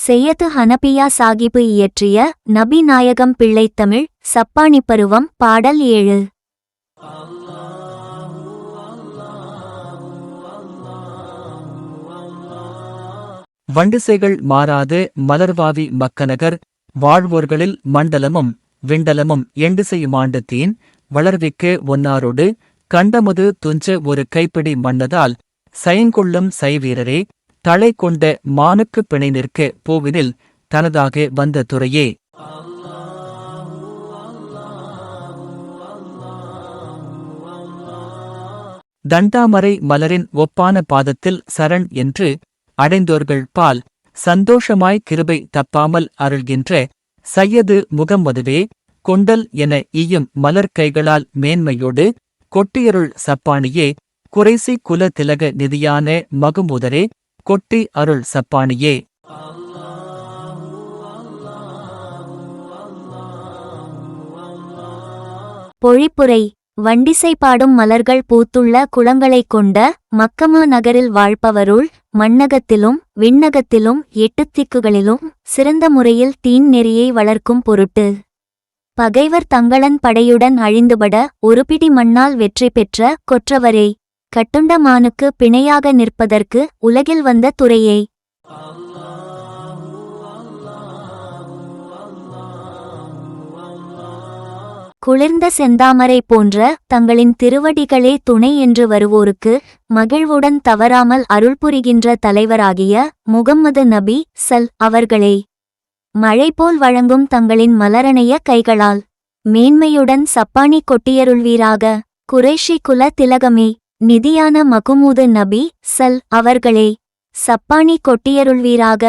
செய்யது ஹனபியா சாகிபு இயற்றிய நபி நாயகம் பிள்ளைத்தமிழ் சப்பானி பருவம் பாடல் 7. வண்டிசைகள் மாறாது மலர்வாவி மக்கநகர் வாழ்வோர்களில் மண்டலமும் விண்டலமும் எண்டிசை மாண்டத்தீன் வளர்விக்கு ஒன்னாரோடு கண்டமுது துஞ்ச ஒரு கைப்பிடி மன்னதால் சயங்கொள்ளும் சைவீரரே தலை கொண்ட மானுக்கு பிணை நிற்க போவினில் தனதாக வந்த துறையே. தண்டாமரை மலரின் ஒப்பான பாதத்தில் சரண் என்று அடைந்தோர்கள் பால் சந்தோஷமாய் கிருபை தப்பாமல் அருள்கின்ற சையது முகம்மதுவே கொண்டல் என ஈயும் மலர் கைகளால் மேன்மையோடு கொட்டியருள் சப்பானியே குறைசி குல திலக நிதியான மகுமுதரே கொட்டி அருள் சப்பானியே. பொழிப்புரை வண்டிசை பாடும் மலர்கள் பூத்துள்ள குளங்களைக் கொண்ட மக்கமா நகரில் வாழ்பவருள் மண்ணகத்திலும் விண்ணகத்திலும் 8 திக்குகளிலும் சிறந்த முறையில் தீன் நெறியை வளர்க்கும் பொருட்டு பகைவர் தங்களன் படையுடன் அழிந்துபட ஒரு பிடி மண்ணால் வெற்றி பெற்ற கொற்றவரே கட்டுண்ட மானுக்கு பிணையாக நிற்பதற்கு உலகில் வந்த துறையே. குளிர்ந்த செந்தாமரை போன்ற தங்களின் திருவடிகளே துணை என்று வருவோருக்கு மகிழ்வுடன் தவறாமல் அருள் புரிகின்ற தலைவராகிய முகம்மது நபி அவர்களே மழைபோல் வழங்கும் தங்களின் மலரணைய கைகளால் மேன்மையுடன் சப்பானி கொட்டியருள்வீராக. குறைஷி குல திலகமே நிதியான மகுமூது நபி அவர்களே சப்பானி கொட்டியருள்வீராக.